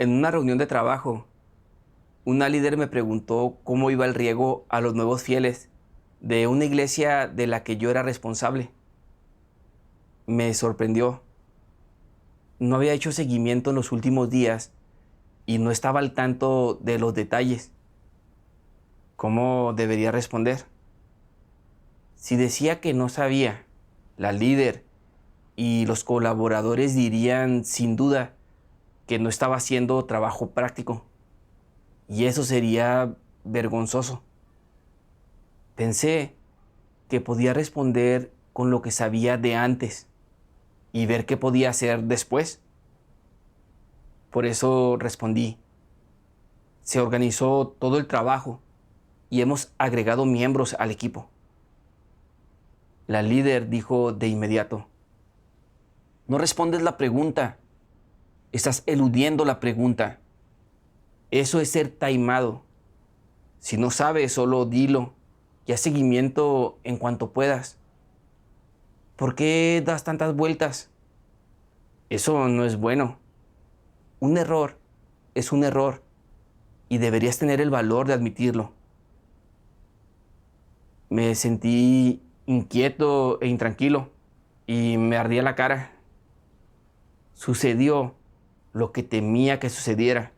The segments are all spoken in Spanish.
En una reunión de trabajo, una líder me preguntó cómo iba el riego a los nuevos fieles de una iglesia de la que yo era responsable. Me sorprendió. No había hecho seguimiento en los últimos días y no estaba al tanto de los detalles. ¿Cómo debería responder? Si decía que no sabía, la líder y los colaboradores dirían sin duda que no estaba haciendo trabajo práctico. Y eso sería vergonzoso. Pensé que podía responder con lo que sabía de antes y ver qué podía hacer después. Por eso respondí. Se organizó todo el trabajo y hemos agregado miembros al equipo. La líder dijo de inmediato: no respondes la pregunta, estás eludiendo la pregunta. Eso es ser taimado. Si no sabes, solo dilo y haz seguimiento en cuanto puedas. ¿Por qué das tantas vueltas? Eso no es bueno. Un error es un error y deberías tener el valor de admitirlo. Me sentí inquieto e intranquilo y me ardía la cara. Sucedió lo que temía que sucediera.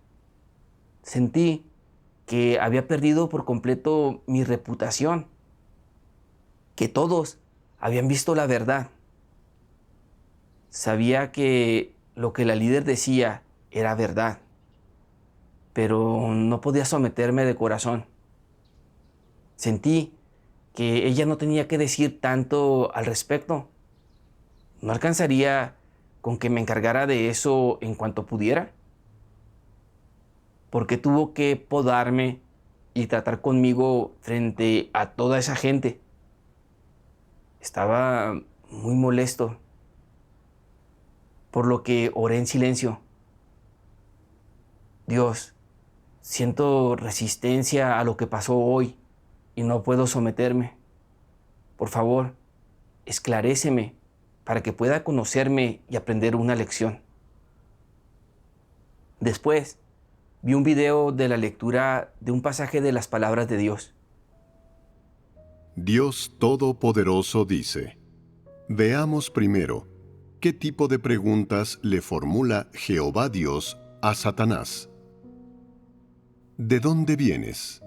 Sentí que había perdido por completo mi reputación, que todos habían visto la verdad. Sabía que lo que la líder decía era verdad, pero no podía someterme de corazón. Sentí que ella no tenía que decir tanto al respecto. ¿No alcanzaría con que me encargara de eso en cuanto pudiera? ¿Por qué tuvo que podarme y tratar conmigo frente a toda esa gente? Estaba muy molesto, por lo que oré en silencio. Dios, siento resistencia a lo que pasó hoy y no puedo someterme. Por favor, esclaréceme para que pueda conocerme y aprender una lección. Después, vi un video de la lectura de un pasaje de las palabras de Dios. Dios Todopoderoso dice: veamos primero qué tipo de preguntas le formula Jehová Dios a Satanás. ¿De dónde vienes?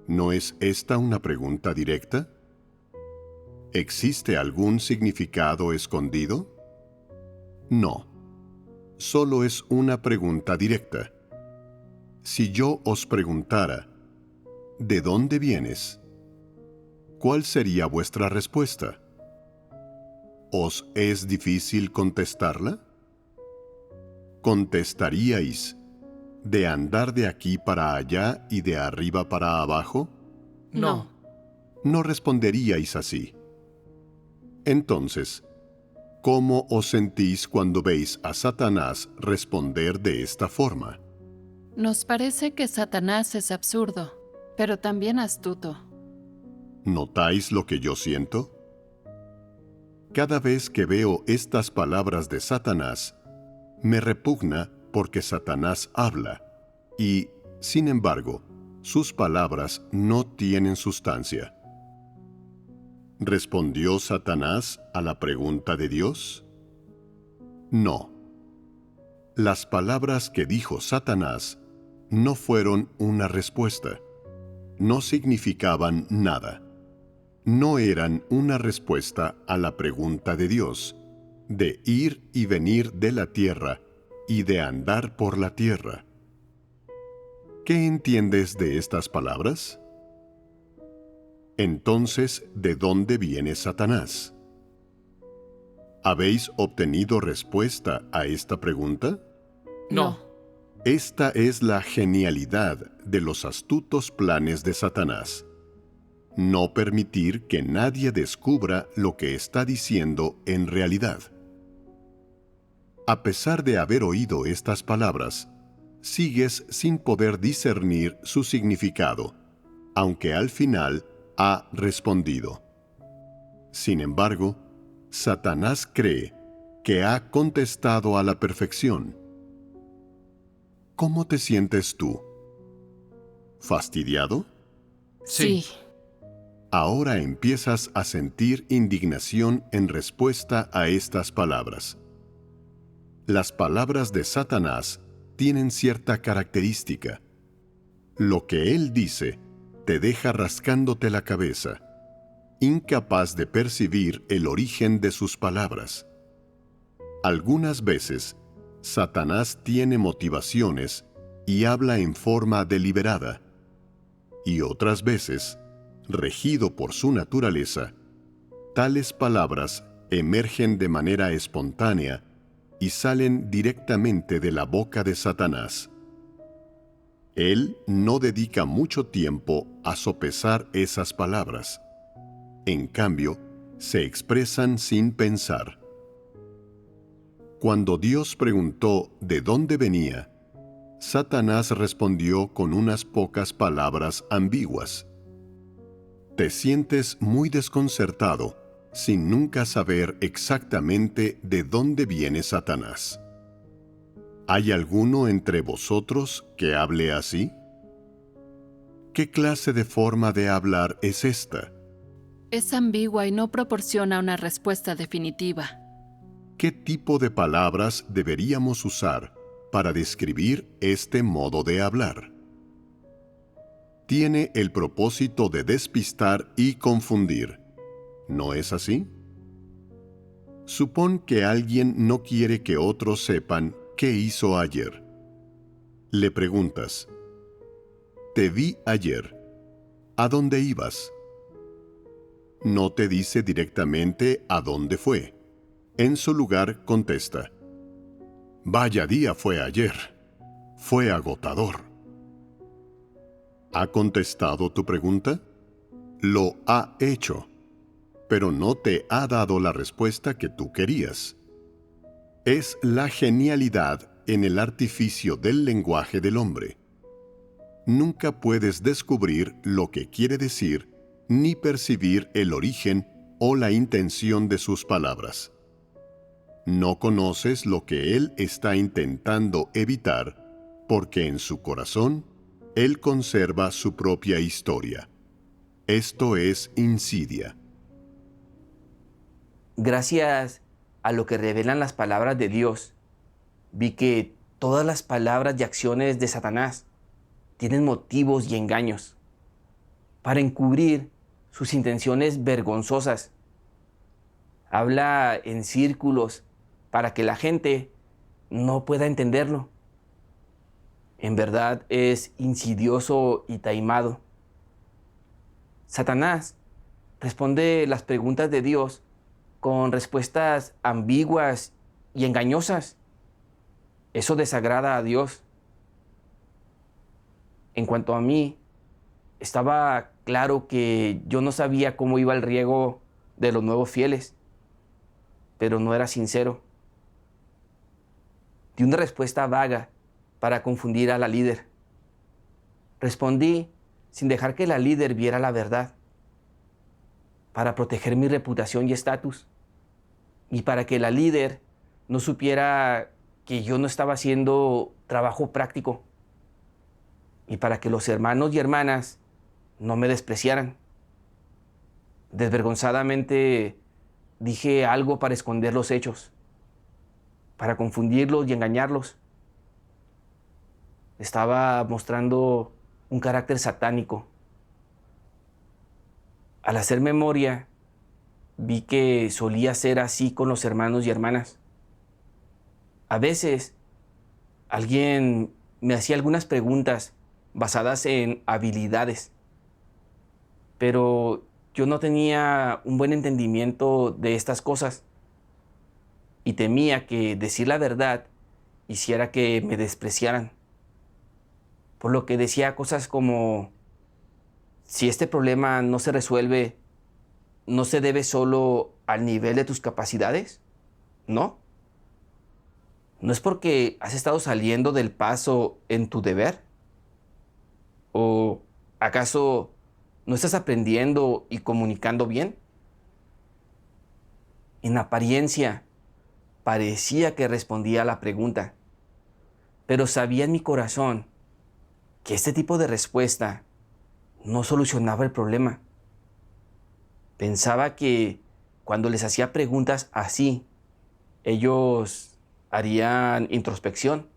¿No es esta una pregunta directa? ¿Existe algún significado escondido? No, solo es una pregunta directa. Si yo os preguntara, ¿de dónde vienes?, ¿cuál sería vuestra respuesta? ¿Os es difícil contestarla? ¿Contestaríais, de andar de aquí para allá y de arriba para abajo? No. No responderíais así. Entonces, ¿cómo os sentís cuando veis a Satanás responder de esta forma? Nos parece que Satanás es absurdo, pero también astuto. ¿Notáis lo que yo siento? Cada vez que veo estas palabras de Satanás, me repugna porque Satanás habla y, sin embargo, sus palabras no tienen sustancia. ¿Respondió Satanás a la pregunta de Dios? No. Las palabras que dijo Satanás no fueron una respuesta. No significaban nada. No eran una respuesta a la pregunta de Dios, de ir y venir de la tierra y de andar por la tierra. ¿Qué entiendes de estas palabras? Entonces, ¿de dónde viene Satanás? ¿Habéis obtenido respuesta a esta pregunta? No. Esta es la genialidad de los astutos planes de Satanás. No permitir que nadie descubra lo que está diciendo en realidad. A pesar de haber oído estas palabras, sigues sin poder discernir su significado, aunque al final ha respondido. Sin embargo, Satanás cree que ha contestado a la perfección. ¿Cómo te sientes tú? ¿Fastidiado? Sí. Ahora empiezas a sentir indignación en respuesta a estas palabras. Las palabras de Satanás tienen cierta característica. Lo que él dice te deja rascándote la cabeza, incapaz de percibir el origen de sus palabras. Algunas veces, Satanás tiene motivaciones y habla en forma deliberada, y otras veces, regido por su naturaleza, tales palabras emergen de manera espontánea y salen directamente de la boca de Satanás. Él no dedica mucho tiempo a sopesar esas palabras. En cambio, se expresan sin pensar. Cuando Dios preguntó de dónde venía, Satanás respondió con unas pocas palabras ambiguas. Te sientes muy desconcertado sin nunca saber exactamente de dónde viene Satanás. ¿Hay alguno entre vosotros que hable así? ¿Qué clase de forma de hablar es esta? Es ambigua y no proporciona una respuesta definitiva. ¿Qué tipo de palabras deberíamos usar para describir este modo de hablar? Tiene el propósito de despistar y confundir. ¿No es así? Supón que alguien no quiere que otros sepan qué hizo ayer. Le preguntas: «Te vi ayer. ¿A dónde ibas?». No te dice directamente a dónde fue. En su lugar contesta: «Vaya día fue ayer. Fue agotador». ¿Ha contestado tu pregunta? Lo ha hecho, pero no te ha dado la respuesta que tú querías. Es la genialidad en el artificio del lenguaje del hombre. Nunca puedes descubrir lo que quiere decir ni percibir el origen o la intención de sus palabras. No conoces lo que él está intentando evitar, porque en su corazón él conserva su propia historia. Esto es insidia. Gracias a lo que revelan las palabras de Dios, vi que todas las palabras y acciones de Satanás tienen motivos y engaños para encubrir sus intenciones vergonzosas. Habla en círculos para que la gente no pueda entenderlo. En verdad es insidioso y taimado. Satanás responde las preguntas de Dios con respuestas ambiguas y engañosas. Eso desagrada a Dios. En cuanto a mí, estaba claro que yo no sabía cómo iba el riego de los nuevos fieles, pero no era sincero. Di una respuesta vaga para confundir a la líder. Respondí sin dejar que la líder viera la verdad, para proteger mi reputación y estatus, y para que la líder no supiera que yo no estaba haciendo trabajo práctico, y para que los hermanos y hermanas no me despreciaran. Desvergonzadamente dije algo para esconder los hechos, para confundirlos y engañarlos. Estaba mostrando un carácter satánico. Al hacer memoria, vi que solía ser así con los hermanos y hermanas. A veces, alguien me hacía algunas preguntas basadas en habilidades, pero yo no tenía un buen entendimiento de estas cosas y temía que decir la verdad hiciera que me despreciaran. Por lo que decía cosas como: si este problema no se resuelve, ¿no se debe solo al nivel de tus capacidades? ¿No? ¿No es porque has estado saliendo del paso en tu deber? ¿O acaso no estás aprendiendo y comunicando bien? En apariencia, parecía que respondía a la pregunta, Pero sabía en mi corazón que este tipo de respuesta no solucionaba el problema. Pensaba que cuando les hacía preguntas así, ellos harían introspección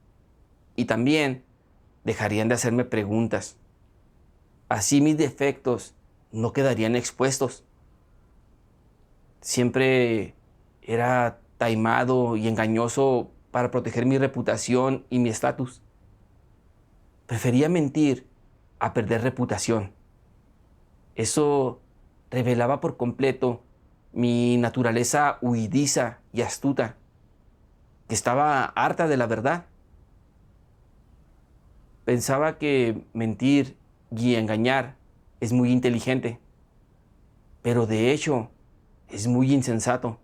y también dejarían de hacerme preguntas. Así mis defectos no quedarían expuestos. Siempre era taimado y engañoso para proteger mi reputación y mi estatus. Prefería mentir a perder reputación. Eso revelaba por completo mi naturaleza huidiza y astuta, que estaba harta de la verdad. Pensaba que mentir y engañar es muy inteligente, pero de hecho es muy insensato.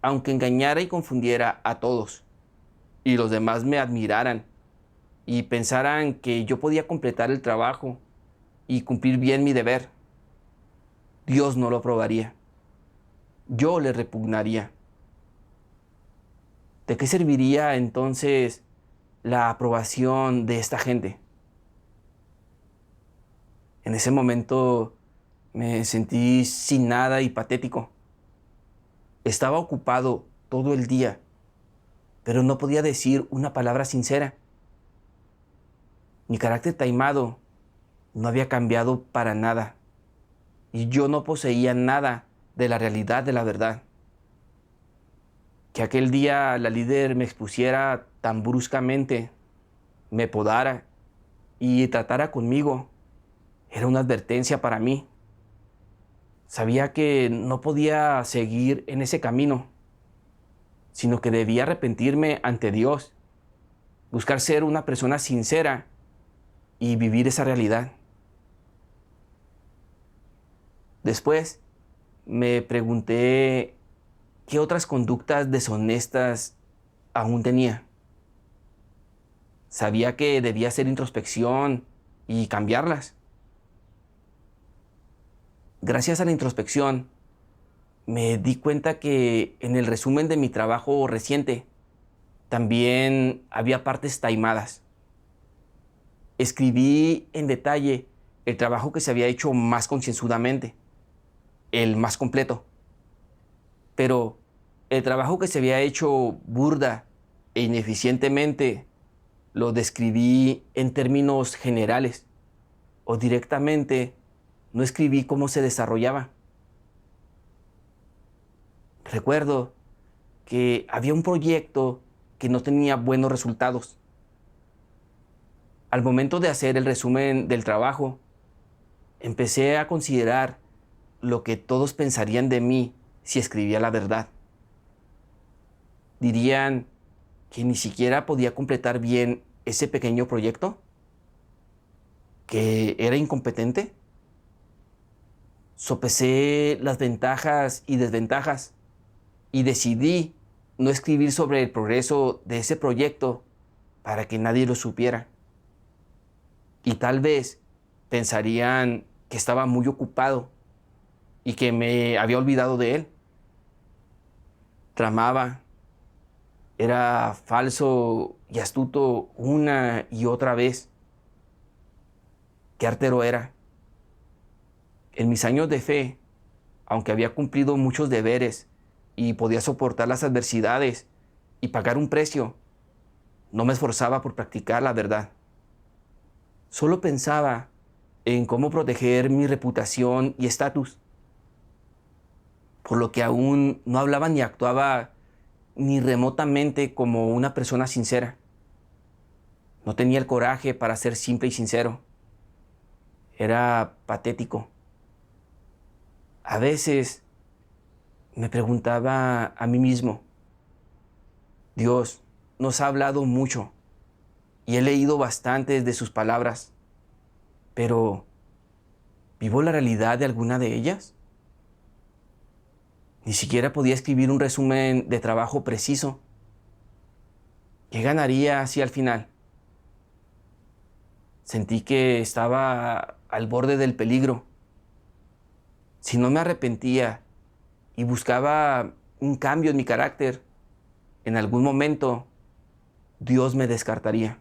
Aunque engañara y confundiera a todos, y los demás me admiraran y pensaran que yo podía completar el trabajo y cumplir bien mi deber, Dios no lo aprobaría. Yo le repugnaría. ¿De qué serviría entonces la aprobación de esta gente? En ese momento me sentí sin nada y patético. Estaba ocupado todo el día, pero no podía decir una palabra sincera. Mi carácter taimado no había cambiado para nada y yo no poseía nada de la realidad de la verdad. Que aquel día la líder me expusiera tan bruscamente, me podara y tratara conmigo, era una advertencia para mí. Sabía que no podía seguir en ese camino, sino que debía arrepentirme ante Dios, buscar ser una persona sincera y vivir esa realidad. Después me pregunté qué otras conductas deshonestas aún tenía. Sabía que debía hacer introspección y cambiarlas. Gracias a la introspección, me di cuenta que en el resumen de mi trabajo reciente también había partes taimadas. Escribí en detalle el trabajo que se había hecho más concienzudamente, el más completo. Pero el trabajo que se había hecho burda e ineficientemente lo describí en términos generales o directamente no escribí cómo se desarrollaba. Recuerdo que había un proyecto que no tenía buenos resultados. Al momento de hacer el resumen del trabajo, empecé a considerar lo que todos pensarían de mí si escribía la verdad. ¿Dirían que ni siquiera podía completar bien ese pequeño proyecto? ¿Que era incompetente? Sopesé las ventajas y desventajas y decidí no escribir sobre el progreso de ese proyecto para que nadie lo supiera. Y tal vez pensarían que estaba muy ocupado y que me había olvidado de él. Tramaba, era falso y astuto una y otra vez. Qué artero era. En mis años de fe, aunque había cumplido muchos deberes y podía soportar las adversidades y pagar un precio, no me esforzaba por practicar la verdad. Solo pensaba en cómo proteger mi reputación y estatus, por lo que aún no hablaba ni actuaba ni remotamente como una persona sincera. No tenía el coraje para ser simple y sincero. Era patético. A veces me preguntaba a mí mismo, Dios nos ha hablado mucho y he leído bastantes de sus palabras, pero ¿vivo la realidad de alguna de ellas? Ni siquiera podía escribir un resumen de trabajo preciso. ¿Qué ganaría así al final? Sentí que estaba al borde del peligro. Si no me arrepentía y buscaba un cambio en mi carácter, en algún momento Dios me descartaría.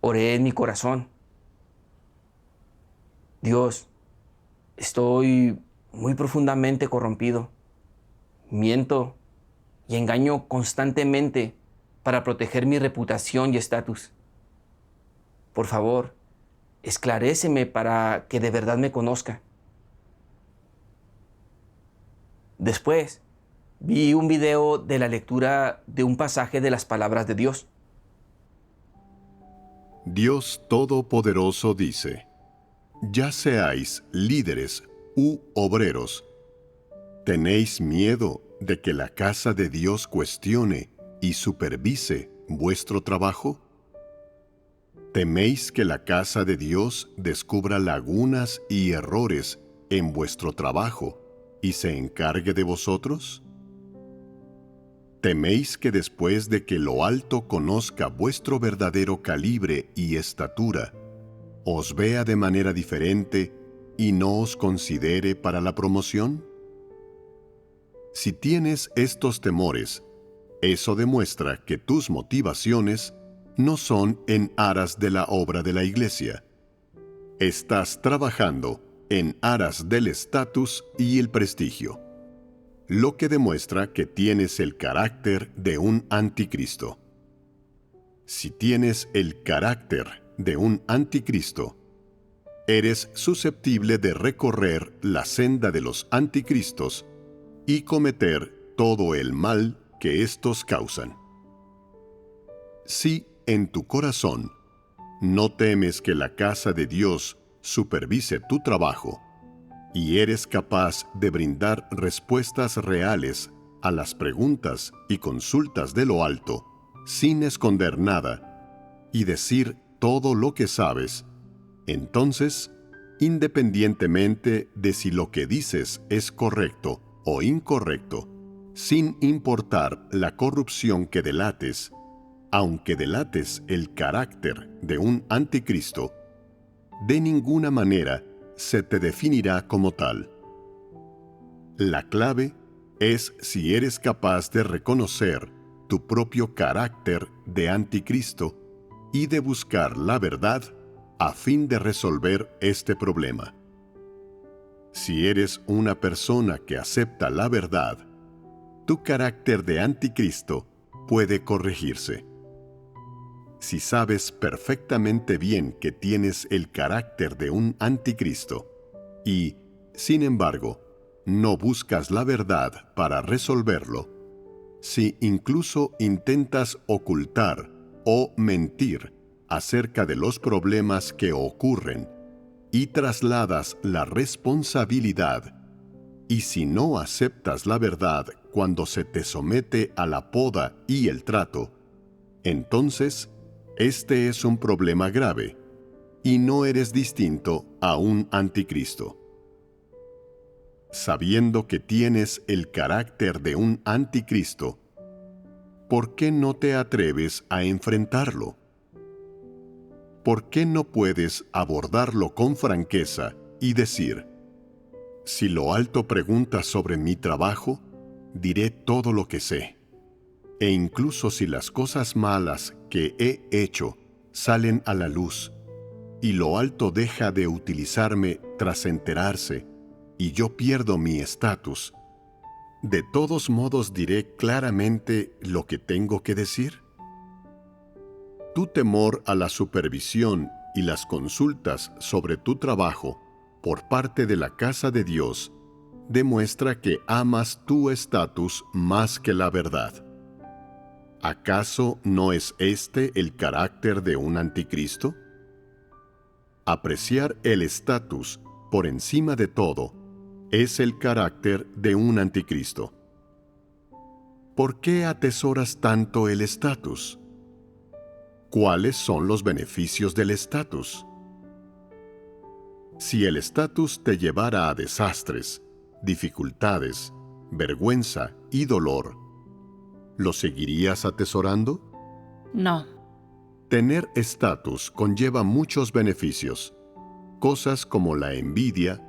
Oré en mi corazón: Dios, estoy muy profundamente corrompido. Miento y engaño constantemente para proteger mi reputación y estatus. Por favor, esclaréceme para que de verdad me conozca. Después, vi un video de la lectura de un pasaje de las palabras de Dios. Dios Todopoderoso dice: ya seáis líderes u obreros, ¿tenéis miedo de que la casa de Dios cuestione y supervise vuestro trabajo? ¿Teméis que la casa de Dios descubra lagunas y errores en vuestro trabajo y se encargue de vosotros? ¿Teméis que después de que lo alto conozca vuestro verdadero calibre y estatura, os vea de manera diferente y no os considere para la promoción? Si tienes estos temores, eso demuestra que tus motivaciones no son en aras de la obra de la Iglesia. Estás trabajando en aras del estatus y el prestigio, lo que demuestra que tienes el carácter de un anticristo. Si tienes el carácter de un anticristo, eres susceptible de recorrer la senda de los anticristos y cometer todo el mal que éstos causan. Si en tu corazón no temes que la casa de Dios supervise tu trabajo y eres capaz de brindar respuestas reales a las preguntas y consultas de lo alto, sin esconder nada, y decir todo lo que sabes, entonces, independientemente de si lo que dices es correcto o incorrecto, sin importar la corrupción que delates, aunque delates el carácter de un anticristo, de ninguna manera se te definirá como tal. La clave es si eres capaz de reconocer tu propio carácter de anticristo y de buscar la verdad a fin de resolver este problema. Si eres una persona que acepta la verdad, tu carácter de anticristo puede corregirse. Si sabes perfectamente bien que tienes el carácter de un anticristo y, sin embargo, no buscas la verdad para resolverlo, si incluso intentas ocultar o mentir acerca de los problemas que ocurren y trasladas la responsabilidad, y si no aceptas la verdad cuando se te somete a la poda y el trato, entonces este es un problema grave y no eres distinto a un anticristo. Sabiendo que tienes el carácter de un anticristo, ¿por qué no te atreves a enfrentarlo? ¿Por qué no puedes abordarlo con franqueza y decir: si lo alto pregunta sobre mi trabajo, diré todo lo que sé? E incluso si las cosas malas que he hecho salen a la luz, y lo alto deja de utilizarme tras enterarse, y yo pierdo mi estatus, ¿de todos modos diré claramente lo que tengo que decir? Tu temor a la supervisión y las consultas sobre tu trabajo por parte de la casa de Dios demuestra que amas tu estatus más que la verdad. ¿Acaso no es este el carácter de un anticristo? Apreciar el estatus por encima de todo es el carácter de un anticristo. ¿Por qué atesoras tanto el estatus? ¿Cuáles son los beneficios del estatus? Si el estatus te llevara a desastres, dificultades, vergüenza y dolor, ¿lo seguirías atesorando? No. Tener estatus conlleva muchos beneficios, cosas como la envidia,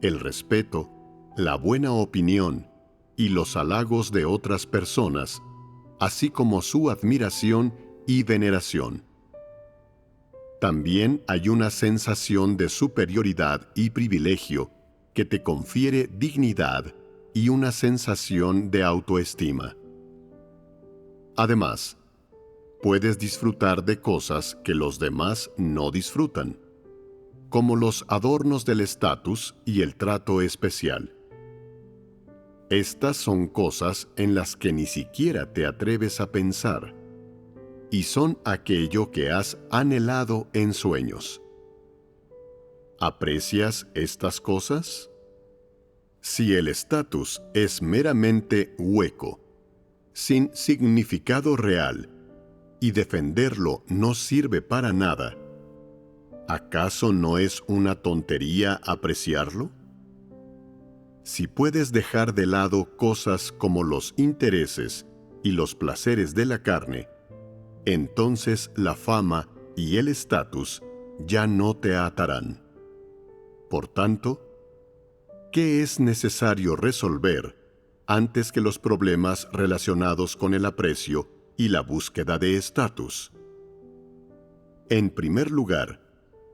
el respeto, la buena opinión y los halagos de otras personas, así como su admiración y veneración. También hay una sensación de superioridad y privilegio que te confiere dignidad y una sensación de autoestima. Además, puedes disfrutar de cosas que los demás no disfrutan, como los adornos del estatus y el trato especial. Estas son cosas en las que ni siquiera te atreves a pensar, y son aquello que has anhelado en sueños. ¿Aprecias estas cosas? Si el estatus es meramente hueco, sin significado real, y defenderlo no sirve para nada, ¿acaso no es una tontería apreciarlo? Si puedes dejar de lado cosas como los intereses y los placeres de la carne, entonces la fama y el estatus ya no te atarán. Por tanto, ¿qué es necesario resolver antes que los problemas relacionados con el aprecio y la búsqueda de estatus? En primer lugar,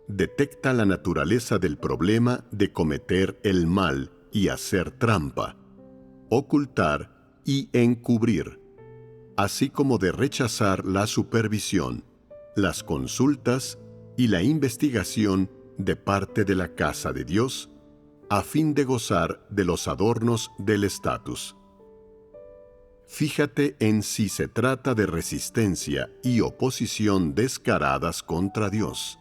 detecta la naturaleza del problema de cometer el mal y hacer trampa, ocultar y encubrir, así como de rechazar la supervisión, las consultas y la investigación de parte de la casa de Dios, a fin de gozar de los adornos del estatus. Fíjate en si se trata de resistencia y oposición descaradas contra Dios.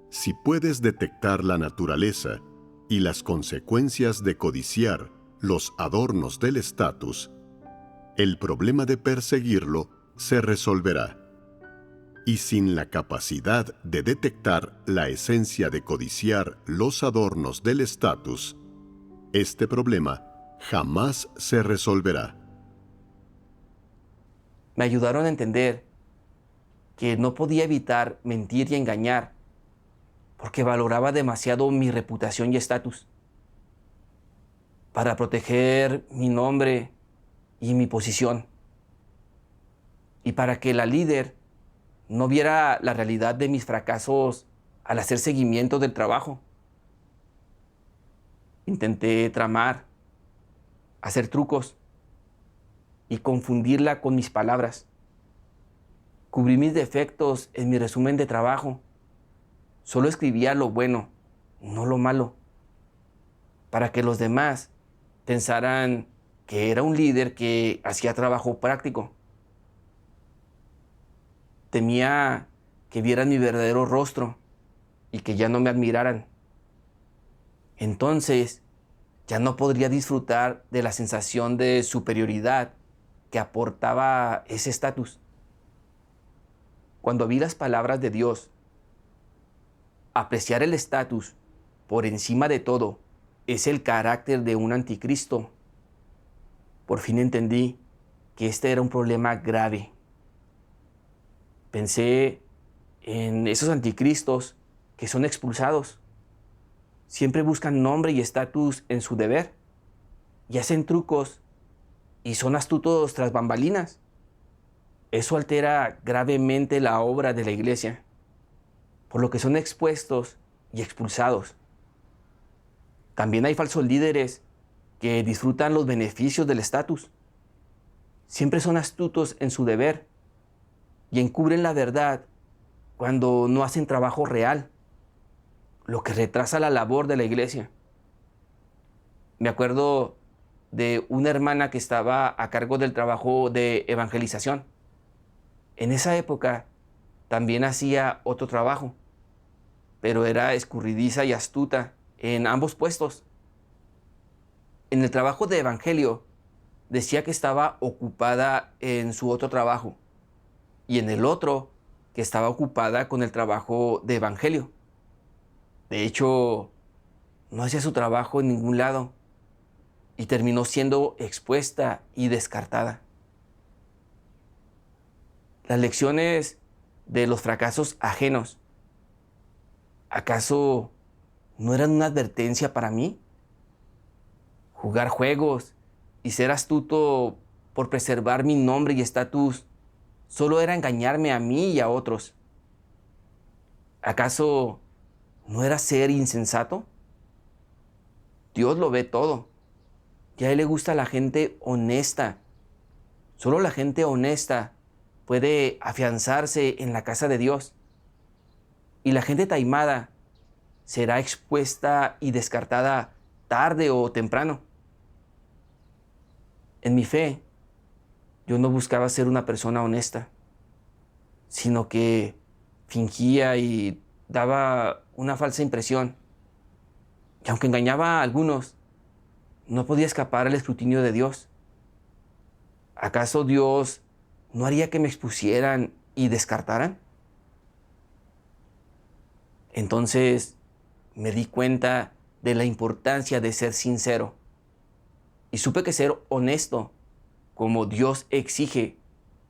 Si puedes detectar la naturaleza y las consecuencias de codiciar los adornos del estatus, el problema de perseguirlo se resolverá. Y sin la capacidad de detectar la esencia de codiciar los adornos del estatus, este problema jamás se resolverá. Me ayudaron a entender que no podía evitar mentir y engañar porque valoraba demasiado mi reputación y estatus. Para proteger mi nombre y mi posición. Y para que la líder no viera la realidad de mis fracasos al hacer seguimiento del trabajo. Intenté tramar, hacer trucos y confundirla con mis palabras. Cubrí mis defectos en mi resumen de trabajo. Solo escribía lo bueno, no lo malo, para que los demás pensaran que era un líder que hacía trabajo práctico. Temía que vieran mi verdadero rostro y que ya no me admiraran. Entonces, ya no podría disfrutar de la sensación de superioridad que aportaba ese estatus. Cuando vi las palabras de Dios, apreciar el estatus por encima de todo es el carácter de un anticristo. Por fin entendí que este era un problema grave. Pensé en esos anticristos que son expulsados. Siempre buscan nombre y estatus en su deber y hacen trucos y son astutos tras bambalinas. Eso altera gravemente la obra de la iglesia, por lo que son expuestos y expulsados. También hay falsos líderes que disfrutan los beneficios del estatus. Siempre son astutos en su deber y encubren la verdad cuando no hacen trabajo real, lo que retrasa la labor de la iglesia. Me acuerdo de una hermana que estaba a cargo del trabajo de evangelización. En esa época también hacía otro trabajo, pero era escurridiza y astuta en ambos puestos. En el trabajo de evangelio decía que estaba ocupada en su otro trabajo y en el otro que estaba ocupada con el trabajo de evangelio. De hecho, no hacía su trabajo en ningún lado y terminó siendo expuesta y descartada. Las lecciones de los fracasos ajenos, ¿acaso no eran una advertencia para mí? Jugar juegos y ser astuto por preservar mi nombre y estatus solo era engañarme a mí y a otros. ¿Acaso no era ser insensato? Dios lo ve todo. Y a Él le gusta la gente honesta. Solo la gente honesta puede afianzarse en la casa de Dios. Y la gente taimada será expuesta y descartada tarde o temprano. En mi fe, yo no buscaba ser una persona honesta, sino que fingía y daba una falsa impresión. Y aunque engañaba a algunos, no podía escapar al escrutinio de Dios. ¿Acaso Dios no haría que me expusieran y descartaran? Entonces me di cuenta de la importancia de ser sincero y supe que ser honesto, como Dios exige,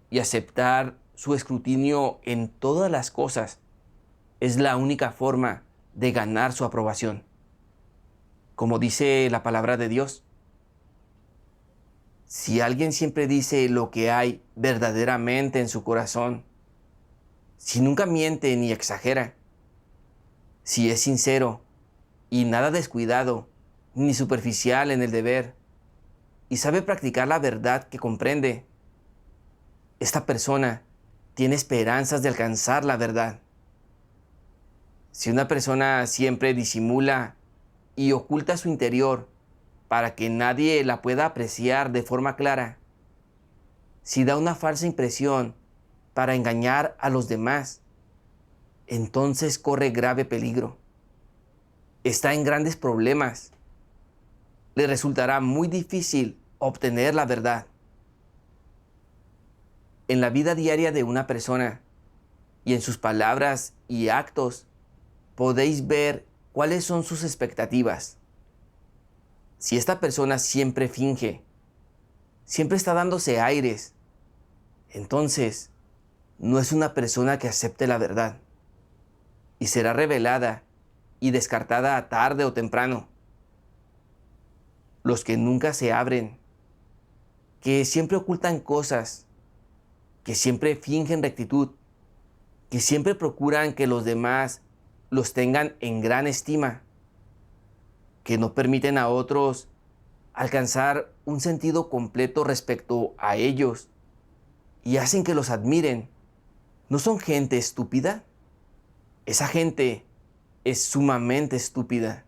y aceptar su escrutinio en todas las cosas es la única forma de ganar su aprobación. Como dice la palabra de Dios, si alguien siempre dice lo que hay verdaderamente en su corazón, si nunca miente ni exagera, si es sincero y nada descuidado ni superficial en el deber, y sabe practicar la verdad que comprende, esta persona tiene esperanzas de alcanzar la verdad. Si una persona siempre disimula y oculta su interior para que nadie la pueda apreciar de forma clara, si da una falsa impresión para engañar a los demás, entonces corre grave peligro. Está en grandes problemas. Le resultará muy difícil obtener la verdad. En la vida diaria de una persona y en sus palabras y actos podéis ver cuáles son sus expectativas. Si esta persona siempre finge, siempre está dándose aires, entonces no es una persona que acepte la verdad y será revelada y descartada tarde o temprano. Los que nunca se abren, que siempre ocultan cosas, que siempre fingen rectitud, que siempre procuran que los demás los tengan en gran estima, que no permiten a otros alcanzar un sentido completo respecto a ellos y hacen que los admiren, ¿no son gente estúpida? Esa gente es sumamente estúpida.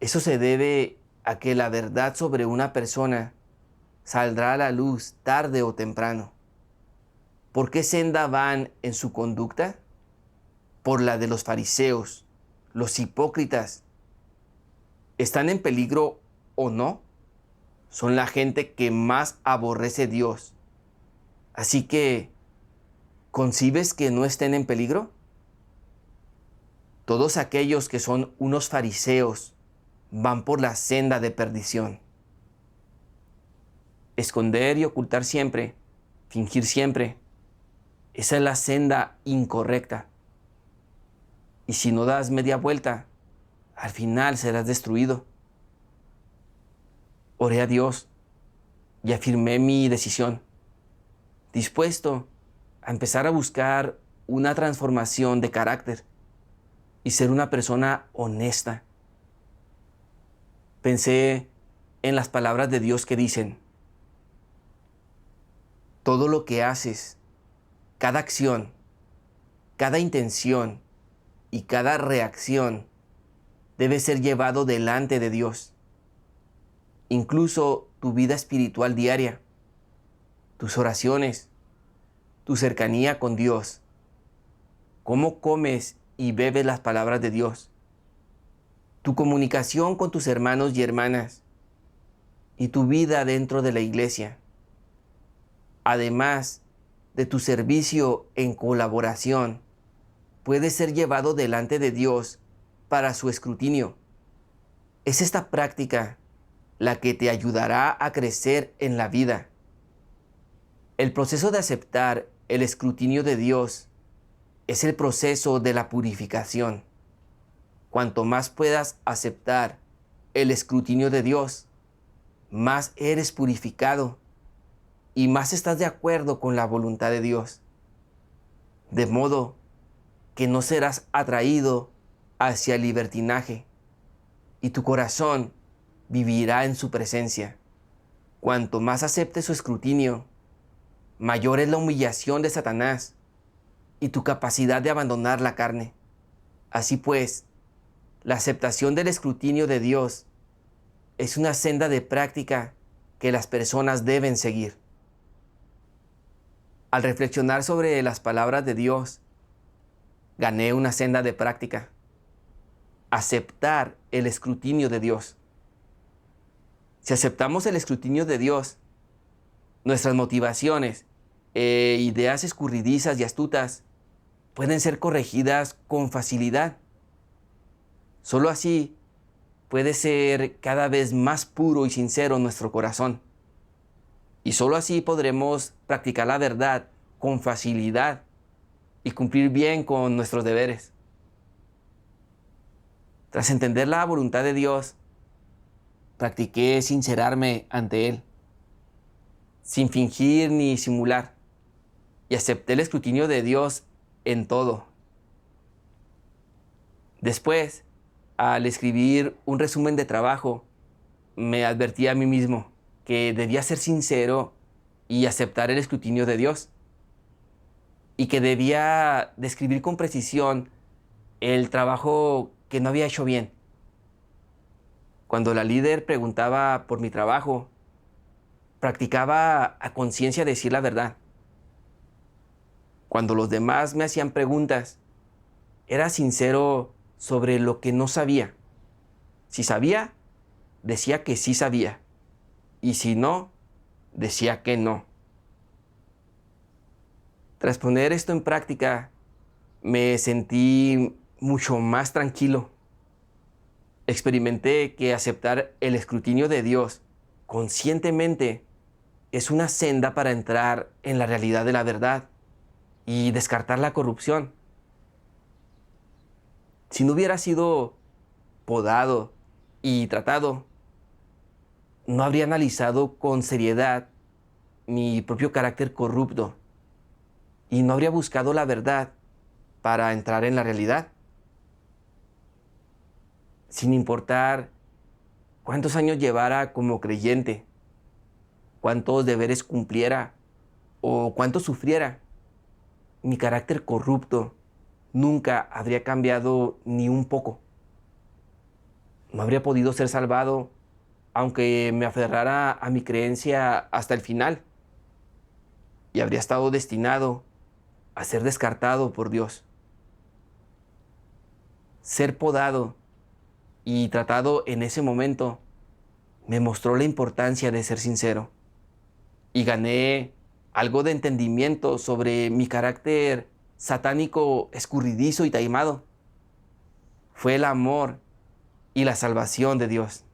Eso se debe a que la verdad sobre una persona saldrá a la luz tarde o temprano. ¿Por qué senda van en su conducta? Por la de los fariseos, los hipócritas. ¿Están en peligro o no? Son la gente que más aborrece a Dios. Así que, ¿concibes que no estén en peligro? Todos aquellos que son unos fariseos van por la senda de perdición. Esconder y ocultar siempre, fingir siempre, esa es la senda incorrecta. Y si no das media vuelta, al final serás destruido. Oré a Dios y afirmé mi decisión, dispuesto a empezar a buscar una transformación de carácter y ser una persona honesta. Pensé en las palabras de Dios que dicen: todo lo que haces, cada acción, cada intención y cada reacción debe ser llevado delante de Dios. Incluso tu vida espiritual diaria, tus oraciones, tu cercanía con Dios, cómo comes y bebes las palabras de Dios, tu comunicación con tus hermanos y hermanas y tu vida dentro de la iglesia, además de tu servicio en colaboración, puede ser llevado delante de Dios para su escrutinio. Es esta práctica la que te ayudará a crecer en la vida. El proceso de aceptar el escrutinio de Dios es el proceso de la purificación. Cuanto más puedas aceptar el escrutinio de Dios, más eres purificado y más estás de acuerdo con la voluntad de Dios. De modo que no serás atraído hacia el libertinaje y tu corazón vivirá en su presencia. Cuanto más aceptes su escrutinio, mayor es la humillación de Satanás y tu capacidad de abandonar la carne. Así pues, la aceptación del escrutinio de Dios es una senda de práctica que las personas deben seguir. Al reflexionar sobre las palabras de Dios, gané una senda de práctica: aceptar el escrutinio de Dios. Si aceptamos el escrutinio de Dios, nuestras motivaciones e ideas escurridizas y astutas pueden ser corregidas con facilidad. Solo así puede ser cada vez más puro y sincero nuestro corazón. Y solo así podremos practicar la verdad con facilidad y cumplir bien con nuestros deberes. Tras entender la voluntad de Dios, practiqué sincerarme ante Él, sin fingir ni simular, y acepté el escrutinio de Dios en todo. Después, al escribir un resumen de trabajo, me advertí a mí mismo que debía ser sincero y aceptar el escrutinio de Dios, y que debía describir con precisión el trabajo que no había hecho bien. Cuando la líder preguntaba por mi trabajo, practicaba a conciencia decir la verdad. Cuando los demás me hacían preguntas, era sincero sobre lo que no sabía. Si sabía, decía que sí sabía. Y si no, decía que no. Tras poner esto en práctica, me sentí mucho más tranquilo. Experimenté que aceptar el escrutinio de Dios conscientemente es una senda para entrar en la realidad de la verdad y descartar la corrupción. Si no hubiera sido podado y tratado, no habría analizado con seriedad mi propio carácter corrupto y no habría buscado la verdad para entrar en la realidad. Sin importar cuántos años llevara como creyente, cuántos deberes cumpliera o cuánto sufriera, mi carácter corrupto nunca habría cambiado ni un poco. No habría podido ser salvado aunque me aferrara a mi creencia hasta el final, y habría estado destinado a ser descartado por Dios. Ser podado y tratado en ese momento me mostró la importancia de ser sincero, y gané algo de entendimiento sobre mi carácter satánico, escurridizo y taimado. Fue el amor y la salvación de Dios.